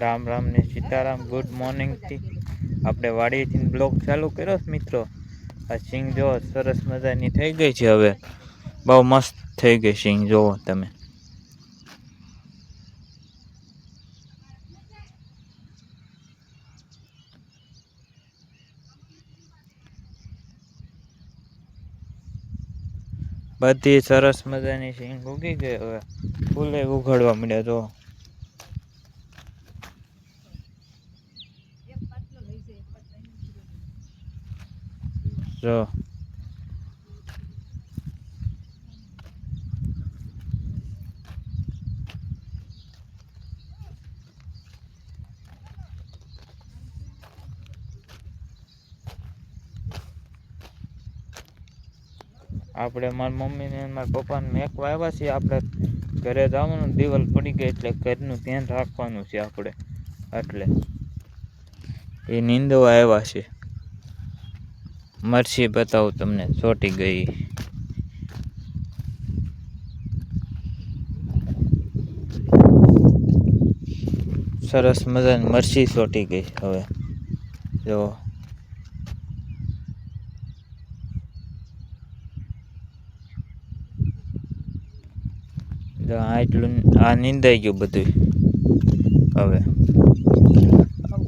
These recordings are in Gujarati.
રામ રામ ને સીતારામ. ગુડ મોર્નિંગ થી આપણે વાડીએથી બ્લોગ ચાલુ કર્યો મિત્રો. આ સિંગ જો સરસ મજાની થઈ ગઈ છે. હવે બહુ મસ્ત થઈ ગઈ સિંગ, જોવો તમે. બધી સરસ મજાની સિંગ ઉગી ગઈ. હવે ફૂલે ઉઘાડવા મળ્યા જો. જો આપણે મારી મમ્મી ને મારા પપ્પાને મેકવા આવ્યા છીએ. આપણે ઘરે જવાનું, દિવાલ પડી ગઈ એટલે ઘરનું ધ્યાન રાખવાનું છે આપણે. એટલે એ નીંદવા આવ્યા છે. મરચી બતાવું તમને, ચોટી ગઈ. સરસ મજાની મરચી ચોટી ગઈ. હવે જો આટલું આ નીંદાઈ ગયું બધું. હવે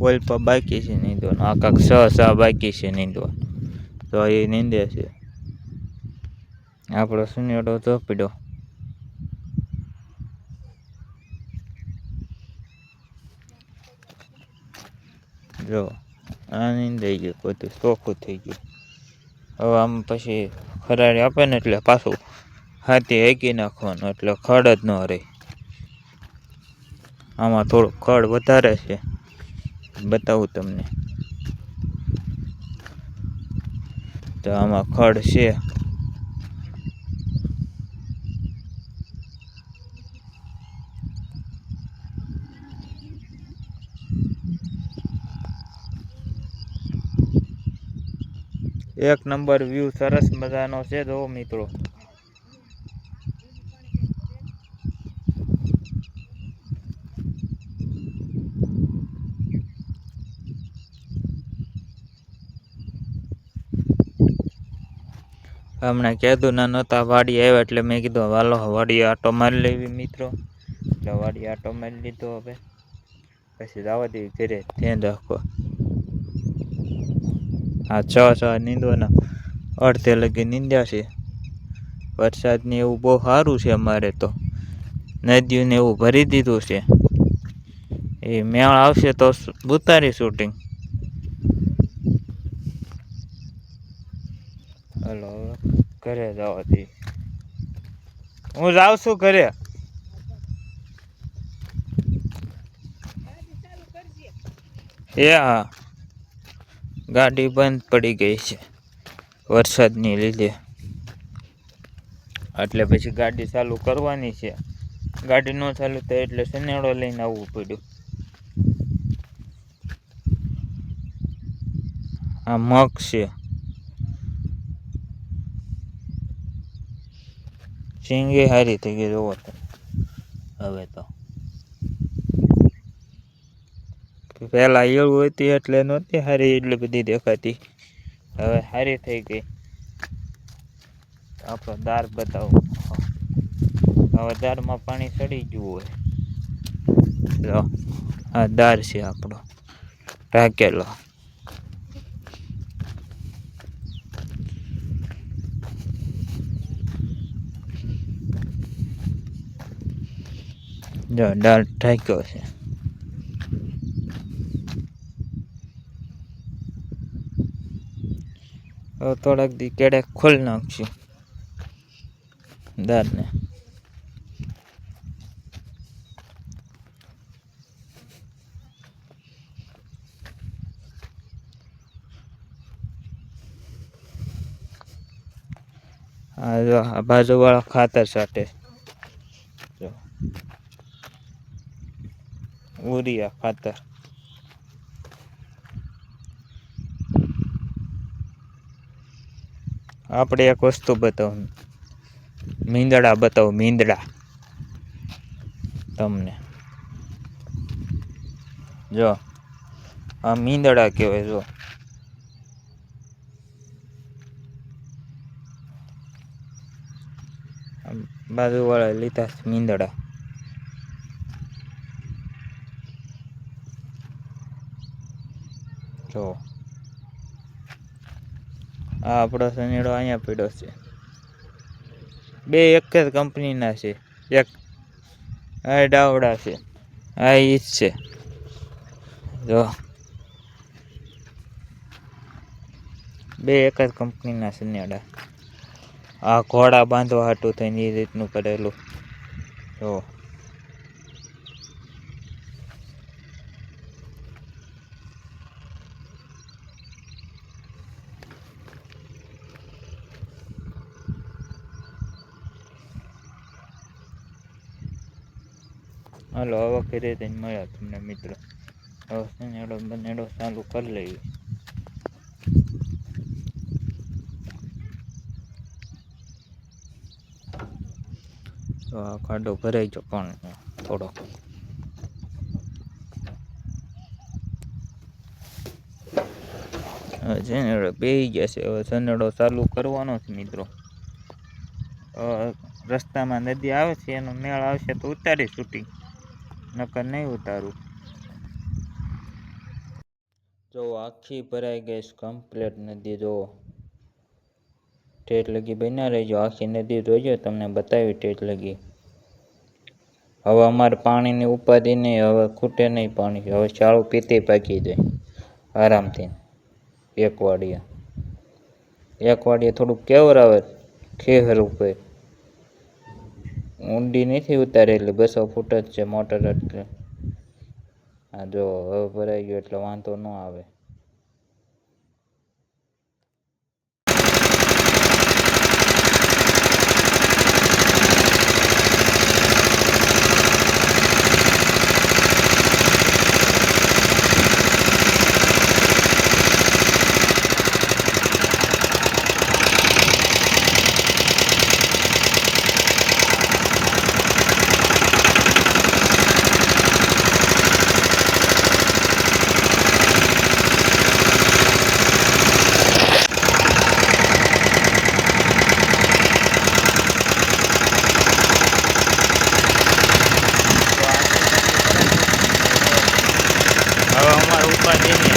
ઓલ પર બાકી છે નીંદવાનું. આ કાંક 6 બાકી છે નીંદવાનું. તો એ નીંદે છે. આપણો સુનેડો તો પીડો. જો આ નીંદાઈ ગયું બધું, ચોખ્ખું થઈ ગયું. હવે આમ પછી ખરાડી આપે ને એટલે પાછું હાથી હેકી નાખવાનું, એટલે ખડ જ ન રહે. આમાં થોડું ખડ વધારે છે, બતાવું તમને. તો આમાં ખડ છે. એક નંબર વ્યૂ સરસ મજાનો છે. જો મિત્રો, હમણાં કીધું ના નહોતા વાડી આવ્યા એટલે મેં કીધું વાલો વાડી આટો મારી લેવી મિત્રો. એટલે વાડી આટો મારી લીધો. હવે પછી જવા દેવી ઘરે, ધ્યાન રાખો. આ 6 નીંદવાના અડધે લગી નીંદ્યા છે. વરસાદની એવું બહુ સારું છે. અમારે તો નદીઓને એવું ભરી દીધું છે. એ મેળ આવશે તો ઉતારી શૂટિંગ. હલો, ઘરે જવા દે. હું જાઉં છું ઘરે. હા, ગાડી બંધ પડી ગઈ છે વરસાદની લીધે. એટલે પછી ગાડી ચાલુ કરવાની છે. ગાડી ન ચાલુ થાય એટલે સનેડો લઈને આવવું પડ્યું. આ મગ છે. સિંગે હારી થઈ ગઈ જોવો તો. હવે તો પેલા એવું હતી એટલે નહોતી હારી એટલી બધી દેખાતી. હવે હારી થઈ ગઈ. આપણો દાર બતાવો. હવે દારમાં પાણી ચડી ગયું હોય. આ દાર છે આપણો ઢાકેલો. જો દાર ઢાક્યો છે. હવે થોડાક દી કેડે ખોલી નાખશું દારને. આ જો આ બાજુવાળા ખાતર સાટે. જો ઉરિયા ખાતર. આપણે એક વસ્તુ બતાવું, મીંદડા બતાવું. મીંદડા તમને જો આ મીંદડા કહેવાય. જો બાજુવાળા લીધા મીંદડા. જો આ આપણો સનેડો અહીંયા પડ્યો છે. બે એક જ કંપનીના છે. એક આ ડાવડા છે, આ ઈ જ છે. જો બે એક જ કંપનીના સનેડા. આ ઘોડા બાંધવા હાટું થઈને એ રીતનું કરેલું. જો હાલો હવે ઘરે જઈને મળ્યા તમને મિત્રો. હવે સનેડો બનેડો ચાલુ કરી લઈએ. તો આ ખાડો ભરાઈ ગયો પણ થોડો. હવે સનેડો બેસી ગયા છે. હવે સનેડો ચાલુ કરવાનો છે મિત્રો. રસ્તામાં નદી આવે છે, એનો મેળ આવશે તો ઉતારી શૂટિંગ, નકર નહીં ઉતારું. જો આખી ભરાઈ ગઈ કમ્પ્લેટ નદી. જો ઠેઠ લગી બન્યા રહેજો. આખી નદી જોઈજો, તમને બતાવી ઠેઠ લગી. હવે અમારે પાણીની ઉપાધિ નહીં, હવે ખૂટે નહીં પાણી. હવે ચાળું પીતે પાકી જાય આરામથી. એક વાડીએ થોડુંક કેવરાવે ખેહર ઉપર. ઊંડી નથી ઉતારેલી, 200 ફૂટ જ છે મોટર એટલે. હા જો હવે ભરાઈ ગયો એટલે વાંધો ન આવે. હવે અમારે ઉપાધિ નહીં.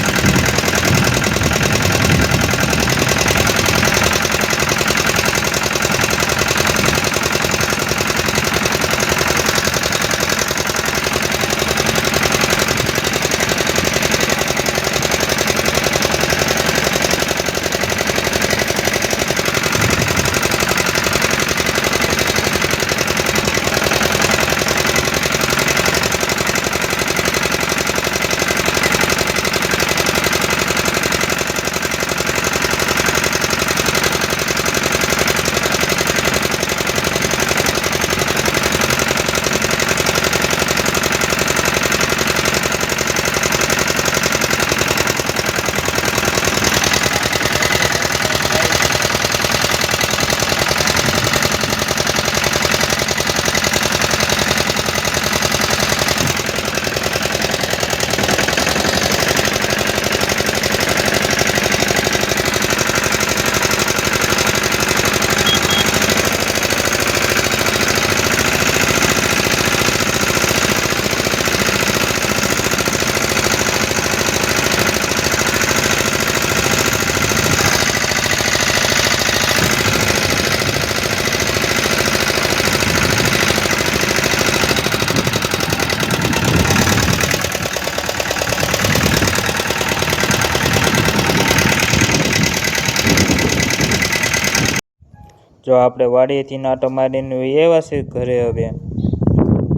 જો આપણે વાડીએથી નાટો મારીને એવા છે ઘરે. હવે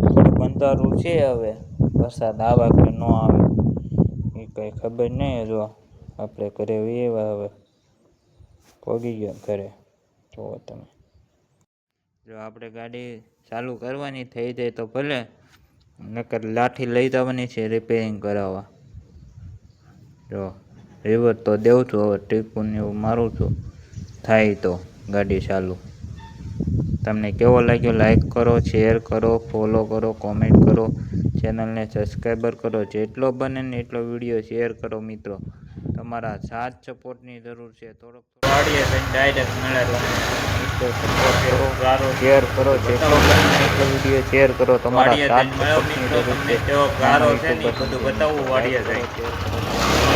થોડુંક અંધારું છે, હવે વરસાદ આવે કે ન આવે એ કંઈ ખબર નહીં. જો આપણે ઘરે એવા હવે પગી ગયા ઘરે. જુઓ તમે, જો આપણે ગાડી ચાલુ કરવાની થઈ જાય તો ભલે, નકર લાઠી લઈ જવાની છે રિપેરિંગ કરાવવા. જો રિવર્સ તો દેવું છું, હવે ટીપું ને એવું મારું છું, થાય તો ગાડી ચાલુ. તમને કેવો લાગ્યો લાઈક કરો, શેર કરો, ફોલો કરો, કોમેન્ટ કરો. ચેનલને સબસ્ક્રાઈબર કરો, જેટલો બને ને એટલો વિડીયો શેર કરો મિત્રો. તમારા સાથ સપોર્ટની જરૂર છે. થોડોક વાડીએ થઈને ડાયરેક્ટ મેળવવાનો મિત્રો સપોર્ટ કરો, ગારો શેર કરો, જેટલો બને એટલો વિડીયો શેર કરો. તમારા સાથ સપોર્ટની જરૂર છે. ગારો છે ને બધું બતાવવું વાડીએ જાય.